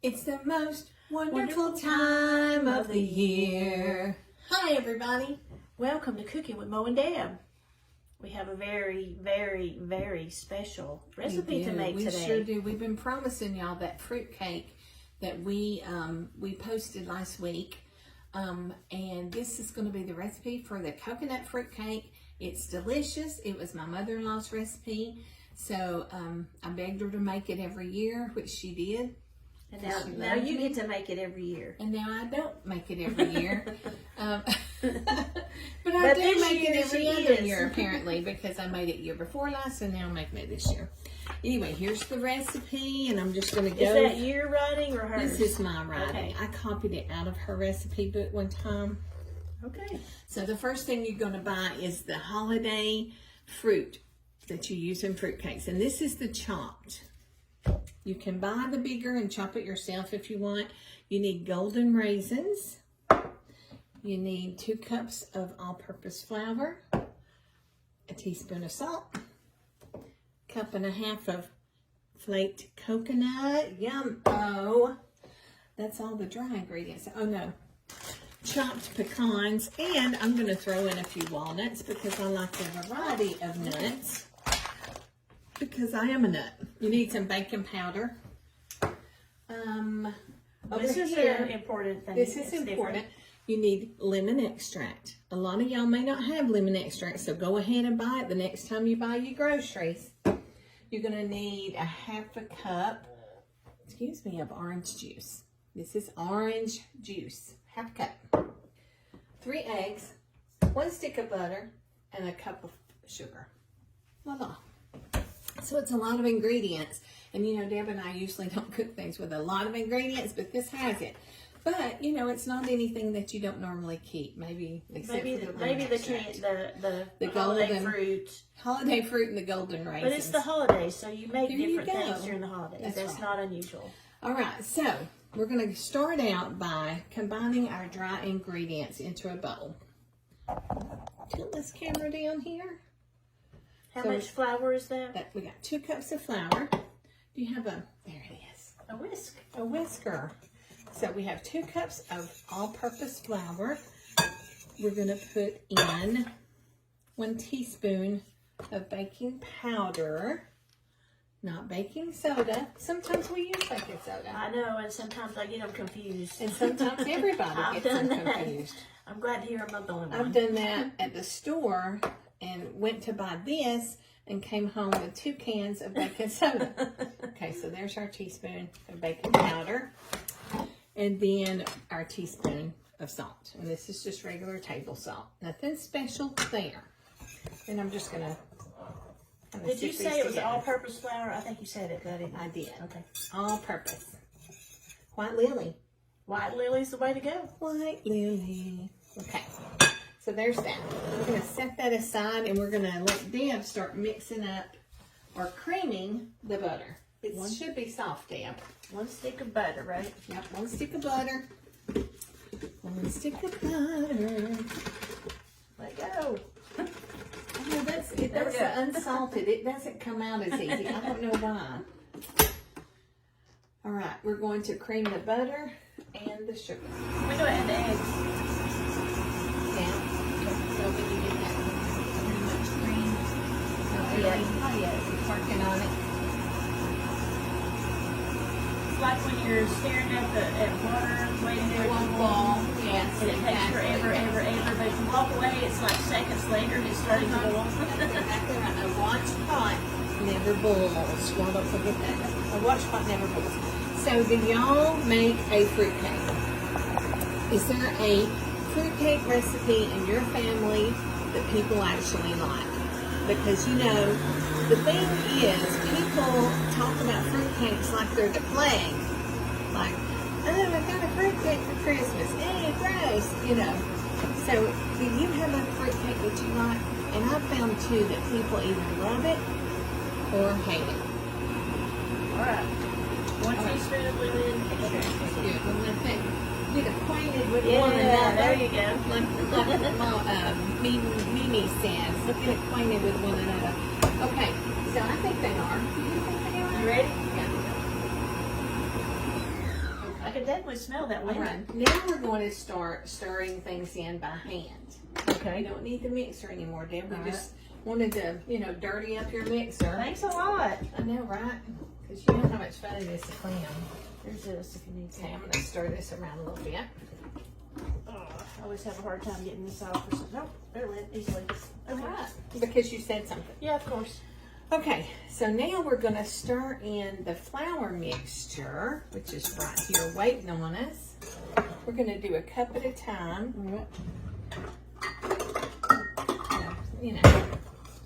It's the most wonderful time of the year. Hi everybody, welcome to Cooking with Mo and Deb. We have a very, very, very special recipe to make today. We sure do. We've been promising y'all that fruitcake that we posted last week. And this is going to be the recipe for the coconut fruitcake. It's delicious. It was my mother-in-law's recipe. So I begged her to make it every year, which she did. And now you get to make it every year. And now I don't make it every year. But I do make it every other year, apparently, because I made it year before last, and now I'm making it this year. Anyway, here's the recipe, and I'm just going to go. Is that your writing or hers? This is my writing. Okay. I copied it out of her recipe book one time. Okay. So the first thing you're going to buy is the holiday fruit that you use in fruitcakes, and this is the chopped. You can buy the bigger and chop it yourself if you want. You need golden raisins. You need 2 cups of all-purpose flour, a teaspoon of salt, 1.5 cups of flaked coconut. Yum. Oh, that's all the dry ingredients. Oh no. Chopped pecans, and I'm going to throw in a few walnuts because I like a variety of nuts. Because I am a nut. You need some baking powder. This is an important thing. This is important. You need lemon extract. A lot of y'all may not have lemon extract, so go ahead and buy it the next time you buy your groceries. You're going to need 1/2 cup, of orange juice. This is orange juice. 1/2 cup. 3 eggs, 1 stick of butter, and 1 cup of sugar. Voila. So it's a lot of ingredients. And you know, Deb and I usually don't cook things with a lot of ingredients, but this has it. But, you know, it's not anything that you don't normally keep. Maybe the holiday fruit. Holiday fruit and the golden raisins. But it's the holidays, so you make different things during the holidays. That's not unusual. All right, so we're going to start out by combining our dry ingredients into a bowl. Tilt this camera down here. How much flour is that? We got 2 cups of flour. Do you have there it is. A whisk. A whisker. So we have 2 cups of all-purpose flour. We're going to put in 1 teaspoon of baking powder. Not baking soda. Sometimes we use baking soda. I know, and sometimes I get them confused. And sometimes everybody gets them confused. I'm glad to hear I'm not the only one. I've done that at the store and went to buy this and came home with 2 cans of baking soda. Okay, so there's our teaspoon of baking powder. And then our teaspoon of salt. And this is just regular table salt. Nothing special there. And I'm just going to Did you say it was all-purpose flour? I think you said it, didn't you? I did. Okay. All-purpose. White lily. White lily's the way to go. White lily. Okay. So there's that. We're going to set that aside and we're going to let Deb start mixing up or creaming the butter. It should be soft, Deb. 1 stick of butter, right? Yep, 1 stick of butter. 1 stick of butter. Let go. Oh, that's unsalted. It doesn't come out as easy. I don't know why. All right, we're going to cream the butter and the sugar. We're going to add the eggs. Yeah. So when you get that pretty much cream, Not yet. It's working on it. It's like when you're staring at water, waiting for it to boil. Yes, And it takes forever. But if you walk away, it's like seconds later and it's starting to boil. Exactly right. A watch pot never boils. Y'all don't forget that. A watch pot never boils. So do y'all make a fruitcake? Is there a fruitcake recipe in your family that people actually like? Because, you know, the thing is, people talk about fruitcakes like they're the plague. Like, oh, I got a fruitcake for Christmas. Hey, gross, you know. So, do you have a fruitcake that you like? And I've found, too, that people either love it or hate it. All right. 1 teaspoon of lemon extract. That's good. Well, I think get acquainted with Yeah, one another. there you go. Like Mimi says, get acquainted with one another. Okay, so I think they are. Do you think they are? You ready? Yeah. can definitely smell that All lemon. right, now we're going to start stirring things in by hand. We Okay. don't need the mixer anymore, Deb. We All just wanted to, dirty up your mixer. Thanks a lot. I know, right? Because you know how much fun it is to clean them. There's this if you need some. Okay, I'm going to stir this around a little bit. Oh, I always have a hard time getting this off. Nope, there it went easily. All Okay. right, because you said something. Yeah, of course. Okay, so now we're going to stir in the flour mixture, which is right here waiting on us. We're going to do a cup at a time.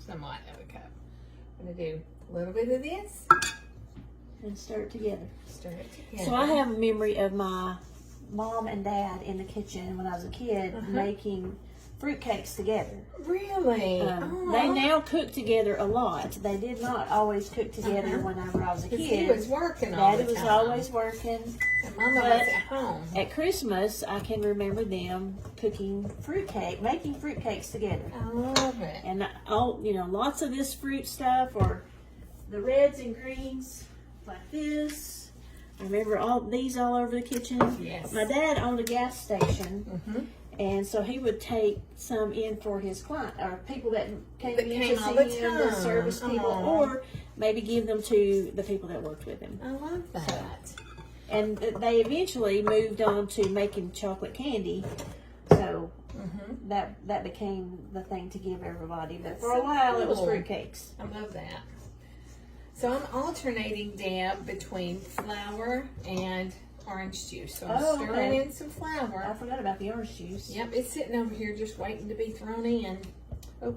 Somewhat of a cup. I'm going to do a little bit of this. And stir it together. Stir it together. So I have a memory of my mom and dad in the kitchen when I was a kid making fruitcakes together. Really? They now cook together a lot. They did not always cook together whenever I was a kid. He was working all the Daddy time. was always working. And Mama was at home. At Christmas, I can remember them cooking fruitcake, making fruitcakes together. I love it. And lots of this fruit stuff, or the reds and greens like this. I remember all these all over the kitchen. Yes. My dad owned a gas station. Mm-hmm. And so he would take some in for his client, or people that came in to all the see him, the time. service people, Aw. or maybe give them to the people that worked with him. I love that. And they eventually moved on to making chocolate candy. So that became the thing to give everybody. But for a so while, it was cool. fruitcakes. I love that. So I'm alternating, Deb, between flour and orange juice. So I'm stirring in some I flour. forgot about the orange juice. Yep, it's sitting over here just waiting to be thrown in. Oh,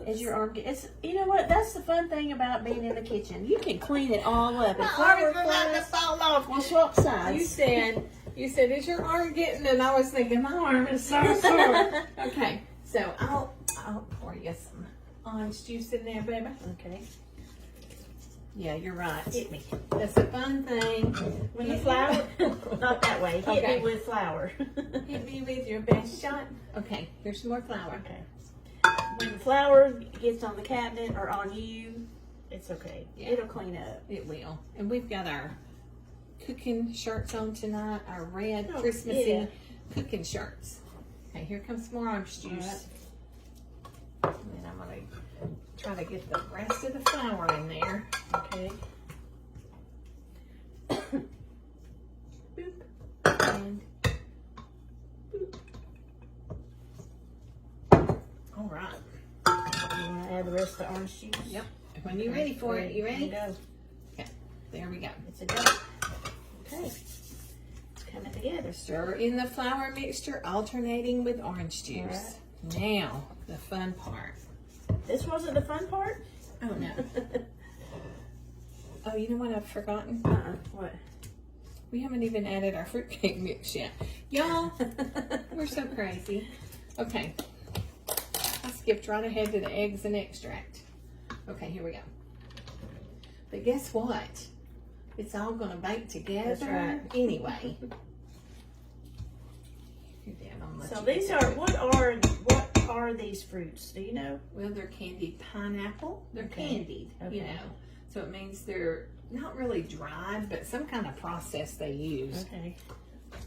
As your arm gets, you know what? That's the fun thing about being in the kitchen. You can clean it all up. my If arm flour is about to flies, fall off. we'll swap sides. You said, is your arm getting? And I was thinking, my arm is so sore. Okay, so I'll pour you some orange juice in there, baby. Okay. Yeah, you're right. Hit me. That's a fun thing. When the flour, not that way. Hit Okay. me with flour. Hit me with your best shot. Okay, here's some more flour. Okay. When the flour gets on the cabinet or on you, it's okay. Yeah. It'll clean up. It will. And we've got our cooking shirts on tonight, our red Oh, Christmassy yeah. cooking shirts. Okay, here comes some more orange juice. And then I'm going to try to get the rest of the flour in there. Okay. Boop. And boop. All right. You want to add the rest of the orange juice? Yep. When you're ready for it, you ready? Go. Okay, there we go. It's a go. Okay. It's coming together. Stir in the flour mixture, alternating with orange juice. Now, the fun part. This wasn't the fun part? Oh, no. Oh, you know what I've forgotten? What? We haven't even added our fruitcake mix yet. Y'all, we're so crazy. Okay. I skipped right ahead to the eggs and extract. Okay, here we go. But guess what? It's all going to bake together. That's right. Anyway. Here, Deb, I'm gonna So let you these get are, what are these fruits? Do you know? Well, they're candied pineapple. They're Okay. candied, you Okay. know. So it means they're not really dried, but some kind of process they use. Okay.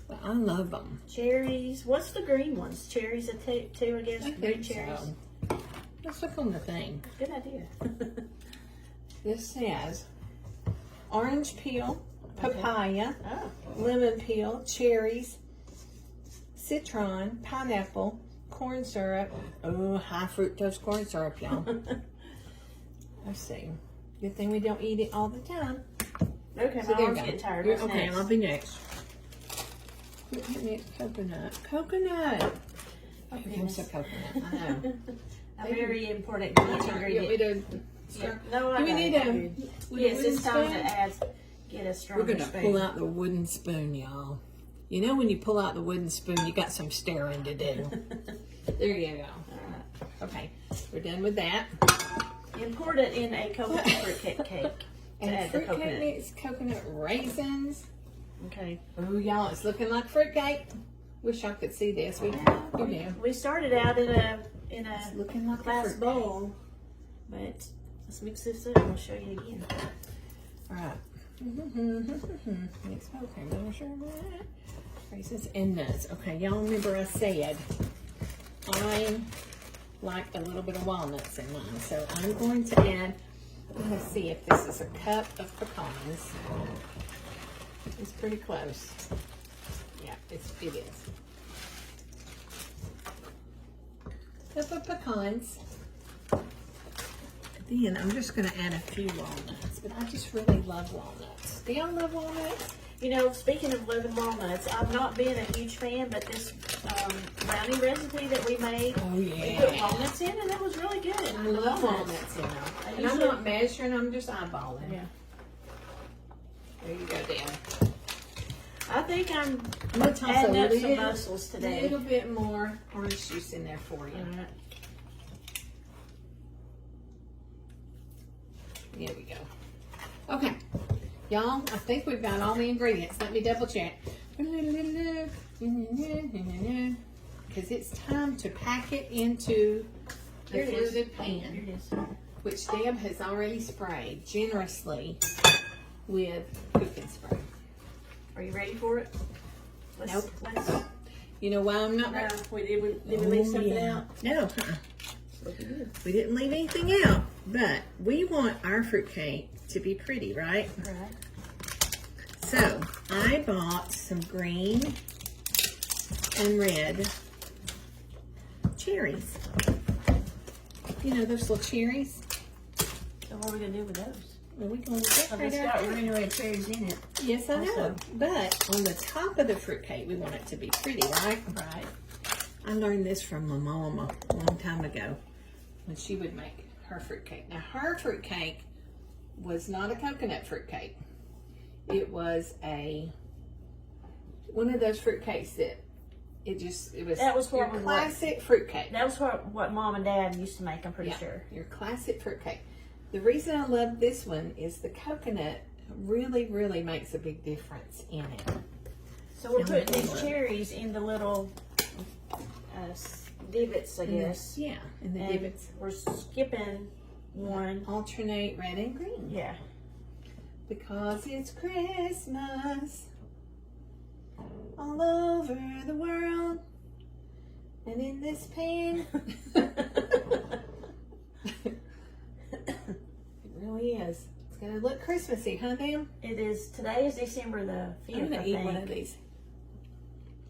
But I love them. Cherries. What's the green ones? Cherries, too, I guess. I Green think cherries. so. Let's look on the thing. Good idea. This says orange peel, papaya, Oh. lemon peel, cherries, citron, pineapple, corn syrup. Oh, high fructose corn syrup, y'all. Let's see. Good thing we don't eat it all the time. Okay, So my there arm's you go. getting tired. You're- What's okay, next? I'll be next. Coconut. Coconut. Oh, Here comes the coconut. I know. A very important You want me ingredient. to stir? No, I Do we got need it. a Good. with Yes, a it's wooden time to spoon? get a We're stronger going to spoon. pull out the wooden spoon, y'all. You know when you pull out the wooden spoon, you got some stirring to do. There you go. Okay, we're done with that. Important in a coconut fruitcake cake. To And add the fruitcake coconut. needs coconut raisins. Okay. Oh, y'all, it's looking like fruitcake. Wish I could see this. We do. We started out in a It's looking like a glass fruitcake. bowl, but let's mix this up and I'll show you again. All right. Mixed whole cream, double sugar, raisins and nuts. Okay, y'all remember I said I like a little bit of walnuts in mine, so I'm going to add. Let's see if this is a cup of pecans. It's pretty close. Yeah, it is. Cup of pecans. Then I'm just going to add a few walnuts, but I just really love walnuts. Do y'all love walnuts? You know, speaking of loving walnuts, I've not been a huge fan, but this brownie recipe that we made, we put walnuts in, and that was really good. I love walnuts in them. And I'm not measuring, I'm just eyeballing. Yeah. There you go, Dan. I think I'm gonna toss adding up some little, mussels today. A little bit more orange juice in there for you. Right. There we go. Okay. Y'all, I think we've got all the ingredients. Let me double check. Because it's time to pack it into the fluted pan, which Deb has already sprayed generously with cooking spray. Are you ready for it? Nope. You know why I'm not ready? Did we leave something out? No. We didn't leave anything out, but we want our fruitcake to be pretty, right? Right. So I bought some green and red cherries. You know those little cherries? So what are we gonna do with those? Well, we're going to decorate It's got green and red cherries in it. Yes, I know. But on the top of the fruitcake, we want it to be pretty, right? Right. I learned this from my mom a long time ago when she would make her fruitcake. Now, her fruitcake was not a coconut fruitcake. It was one of those fruitcakes that it was your classic fruitcake. That was what Mom and Dad used to make, I'm pretty sure. Your classic fruitcake. The reason I love this one is the coconut really, really makes a big difference in it. So we're putting these cherries in the little divots, I guess. Yeah, in the divots. We're skipping one. Alternate red and green. Yeah. Because it's Christmas all over the world and in this pan. It really is. It's gonna look Christmassy, huh, Ma'am? It is. Today is December the 5th. I'm gonna eat one of these.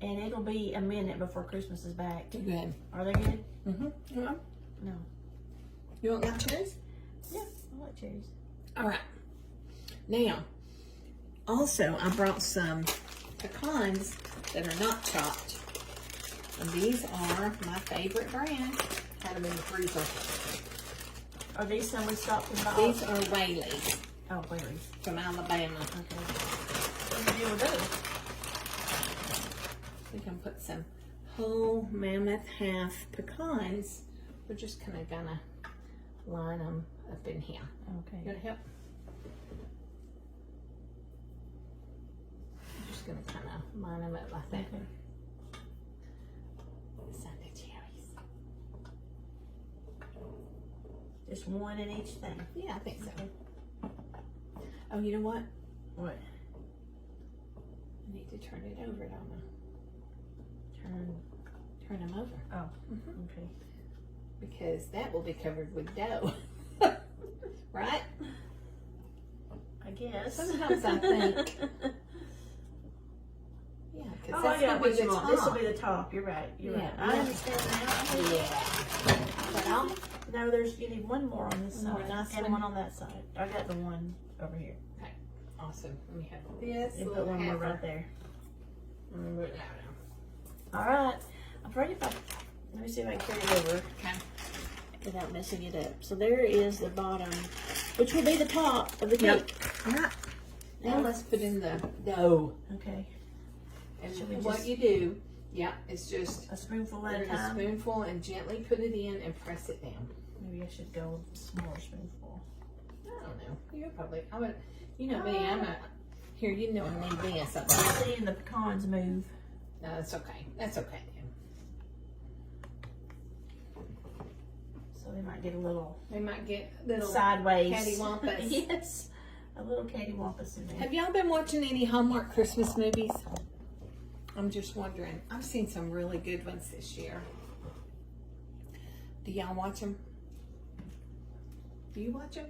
And it'll be a minute before Christmas is back. Good. Are they good? Mm-hmm. You want? No. You want nachos? Yeah, I like cherries. All right. Now, also I brought some pecans that are not chopped. And these are my favorite brand. Had them in the freezer. Are these some we stopped and bought? These are Whaley's. Oh, Whaley's. From Alabama. Okay. What do you do with those? We can put some whole mammoth half pecans. We're just kind of gonna line them up in here. Okay. You want to help? I'm just gonna kind of line them up like that. Okay. Sunday cherries. Just one in each thing. Yeah, I think so. Oh, you know what? What? I need to turn it over, don't I? Turn them over. Oh, okay. Because that will be covered with dough. Right? I guess. Sometimes I think. Yeah, because Oh, that's yeah, going to be the top. this will be the top. You're right. You're right. I understand now. Yeah. Well, No, you need one more on this More side nice and one. one on that side. I got the one over here. okay. Awesome. Let me have this. You put one more right there. Mm, no. All right. I'm afraid let me see if I can carry it over Okay. without messing it up. So there is the bottom, which will be the top of the cake. All right. Now let's put in the dough. Okay. And Should we what just- you do, it's just A spoonful at a a time. spoonful and gently put it in and press it down. Maybe I should go smaller spoonful. I don't know. You're probably, I would, you know me, I'm a, here, you know I need this. I'm seeing the pecans move. No, that's okay. That's okay, then. So they might get a little They might get little sideways. cattywampus. Yes. A little cattywampus in there. Have y'all been watching any Hallmark Christmas movies? I'm just wondering. I've seen some really good ones this year. Do y'all watch them? Do you watch them?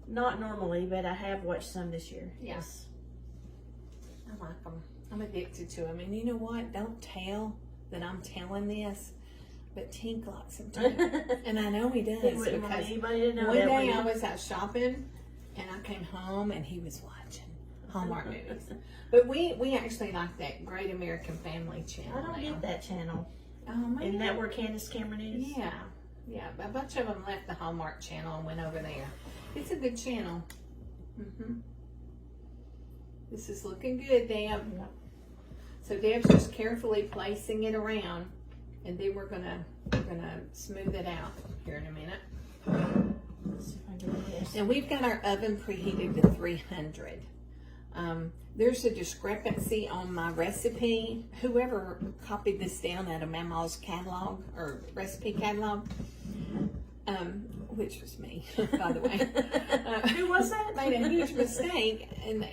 Not normally, but I have watched some this year. Yes. I like them. I'm addicted to them. And you know what? Don't tell that I'm telling this, but Tink likes them too. And I know he does. He wouldn't want anybody to know one that. Day I was out shopping and I came home and he was watching Hallmark movies. But we actually like that Great American Family channel. I don't get that channel. Oh, man. Isn't that where Candace Cameron is? Yeah. Yeah. A bunch of them left the Hallmark channel and went over there. It's a good channel. This is looking good, Deb. So Deb's just carefully placing it around, and then we're gonna smooth it out here in a minute. Let's see if I can do this. And we've got our oven preheated to 300. There's a discrepancy on my recipe. Whoever copied this down out of Mamaw's catalog or recipe catalog, which was me, by the way. Who was that? Made a huge mistake, and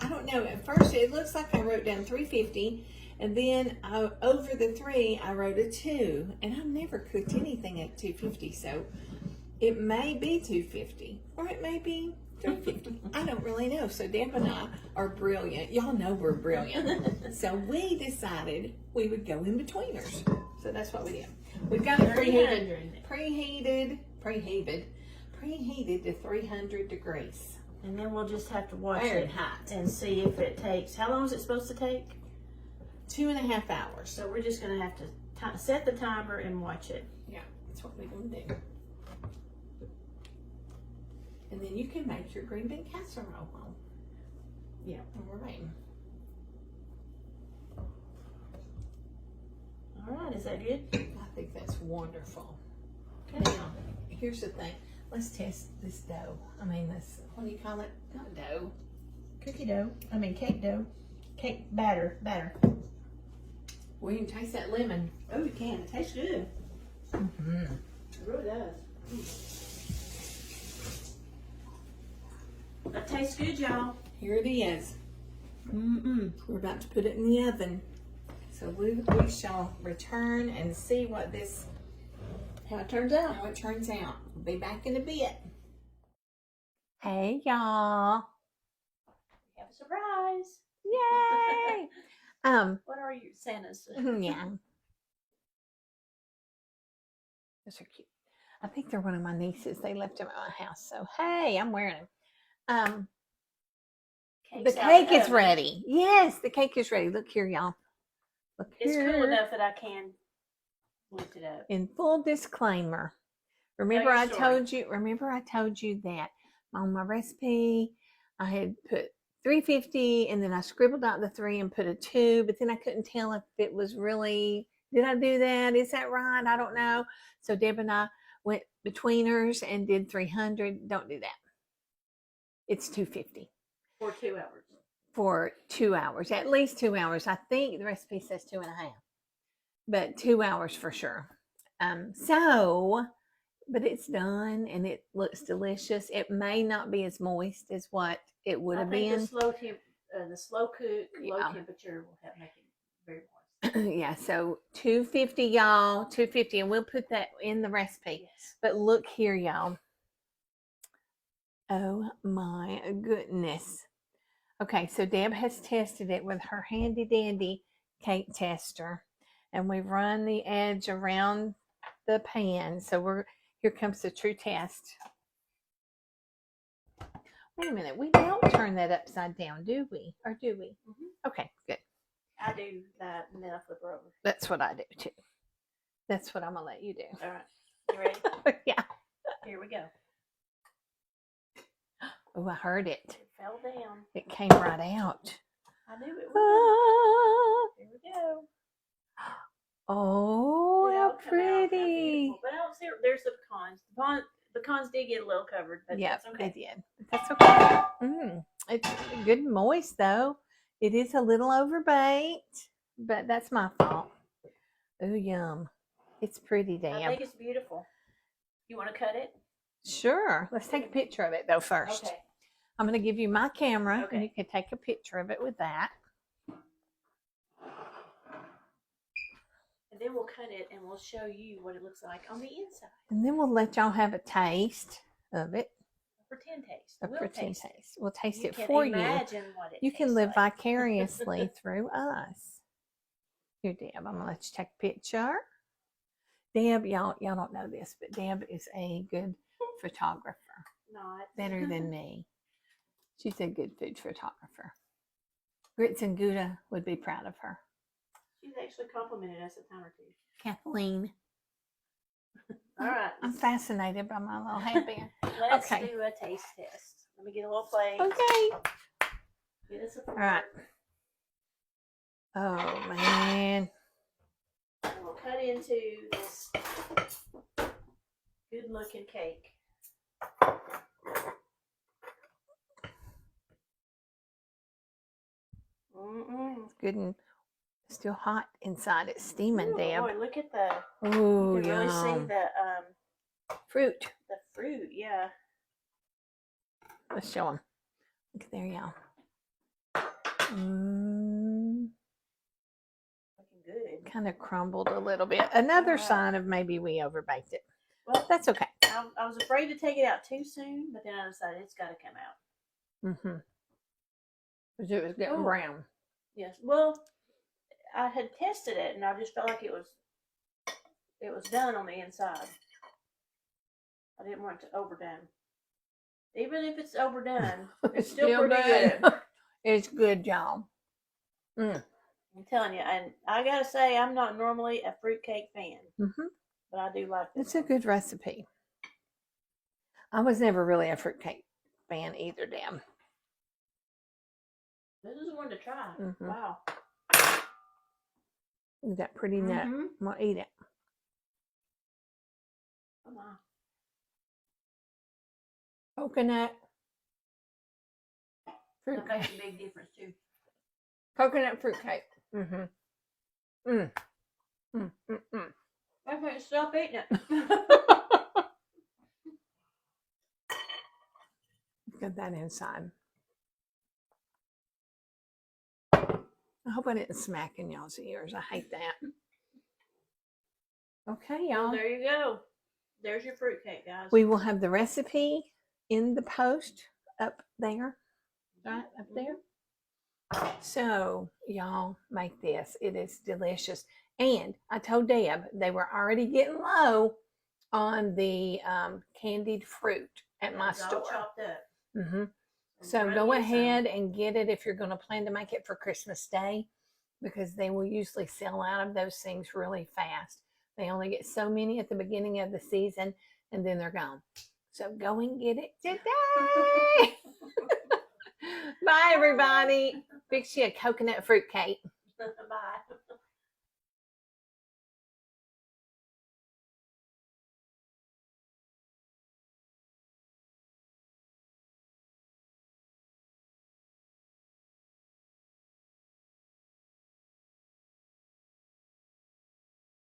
I don't know. At first, it looks like I wrote down 350, and then over the 3, I wrote a 2, and I've never cooked anything at 250, so it may be 250, or it may be 350. I don't really know. So Deb and I are brilliant. Y'all know we're brilliant. So we decided we would go in betweeners. So that's what we did. We've got it preheated to 300 degrees. And then we'll just have to watch Very it hot. and see if it takes. How long is it supposed to take? 2.5 hours. So we're just going to have to set the timer and watch it. Yeah, that's what we're going to do. And then you can make your green bean casserole home. Yeah. And we're waiting. All right, is that good? I think that's wonderful. Okay. Now, here's the thing. Let's test this dough. I mean, this, what do you call it? Not dough. Cake dough. Cake batter. Well, you can taste that lemon. Oh, you can. It tastes good. Mm-hmm. It really does. That tastes good, y'all. Here it is. We're about to put it in the oven. So we shall return and see what this, How it turns out. how it turns out. We'll be back in a bit. Hey, y'all. We have a surprise. Yay! What are you, Santa's? Yeah. Those are cute. I think they're one of my nieces. They left them at my house. So, hey, I'm wearing them. The cake is ready. Yes, the cake is ready. Look here, y'all. Look It's here. cool enough that I can lift it up. In full disclaimer, remember your I story. told you that on my recipe I had put 350 and then I scribbled out the 3 and put a 2, but then I couldn't tell if it was really, did I do that? Is that right? I don't know. So Deb and I went betweeners and did 300. Don't do that. It's 250. For 2 hours. For 2 hours, at least 2 hours. I think the recipe says 2.5, but 2 hours for sure. But it's done and it looks delicious. It may not be as moist as what it would have been. The slow cook, low temperature will make it very moist. Yeah, so 250, y'all, 250, and we'll put that in the recipe. Yes. But look here, y'all. Oh my goodness. Okay, so Deb has tested it with her handy dandy cake tester, and we've run the edge around the pan. So here comes the true test. Wait a minute, we don't turn that upside down, do we? Or do we? Mm-hmm. Okay, good. I do that and then I flip her over. That's what I do too. That's what I'm gonna let you do. All right, you ready? Yeah. Here we go. Oh, I heard it. It fell down. It came right out. I knew it would. Ah. Here we go. Oh, It'll how come out. How pretty. beautiful. But I don't see, there's the pecans. The pecans did get a little covered, but Yeah, that's okay. they did. That's okay. It's good moist though. It is a little overbaked, but that's my fault. Oh, yum. It's pretty, I damn. think it's beautiful. You want to cut it? Sure. Let's take a picture of it though first. Okay. I'm going to give you my camera, Okay. and you can take a picture of it with that. And then we'll cut it and we'll show you what it looks like on the inside. And then we'll let y'all have a taste of it. A pretend taste. A We'll pretend taste it. taste. We'll taste You it can for you. imagine what it You can tastes live like. vicariously through us. Here, Deb, I'm going to let you take a picture. Deb, y'all don't know this, but Deb is a good photographer. Not. Better than me. She's a good food photographer. Grits and Gouda would be proud of her. She's actually complimented us a time or two. Kathleen. All right. I'm fascinated by my little headband. Let's Okay. do a taste test. Let me get a little plate. Okay. Get us a fork. All right. Oh, man. And we'll cut into this good looking cake. It's good and still hot inside. It's steaming, Ooh, Deb. boy, look at the. Ooh, You can really see yum. the Fruit. fruit. Yeah. Let's show them. Look there, y'all. Looking good. Kind of crumbled a little bit. Another Wow. sign of maybe we overbaked it. Well, That's okay. I was afraid to take it out too soon, but then I decided it's got to come out. Mm-hmm. Because it was getting Ooh. brown. Yes. Well, I had tested it, and I just felt like it was done on the inside. I didn't want it to overdone. Even if it's overdone, it's still pretty good. It's good, y'all. I'm telling you, and I gotta say, I'm not normally a fruitcake fan, but I do like this. It's a good recipe. I was never really a fruitcake fan either, Deb. This is one to try. Wow. Is that pretty nut? I'm going to eat it. Come on. Coconut. That makes a big difference too. Coconut fruitcake. I can't stop eating it. Get that inside. I hope I didn't smack in y'all's ears. I hate that. Okay, y'all. Well, there you go. There's your fruitcake, guys. We will have the recipe in the post up there. Right up there. So, y'all make this. It is delicious. And I told Deb they were already getting low on the candied fruit at my store. All chopped up. So go ahead and get it if you're going to plan to make it for Christmas Day, because they will usually sell out of those things really fast. They only get so many at the beginning of the season, and then they're gone. So go and get it today. Bye, everybody. Fix you a coconut fruit cake. Bye.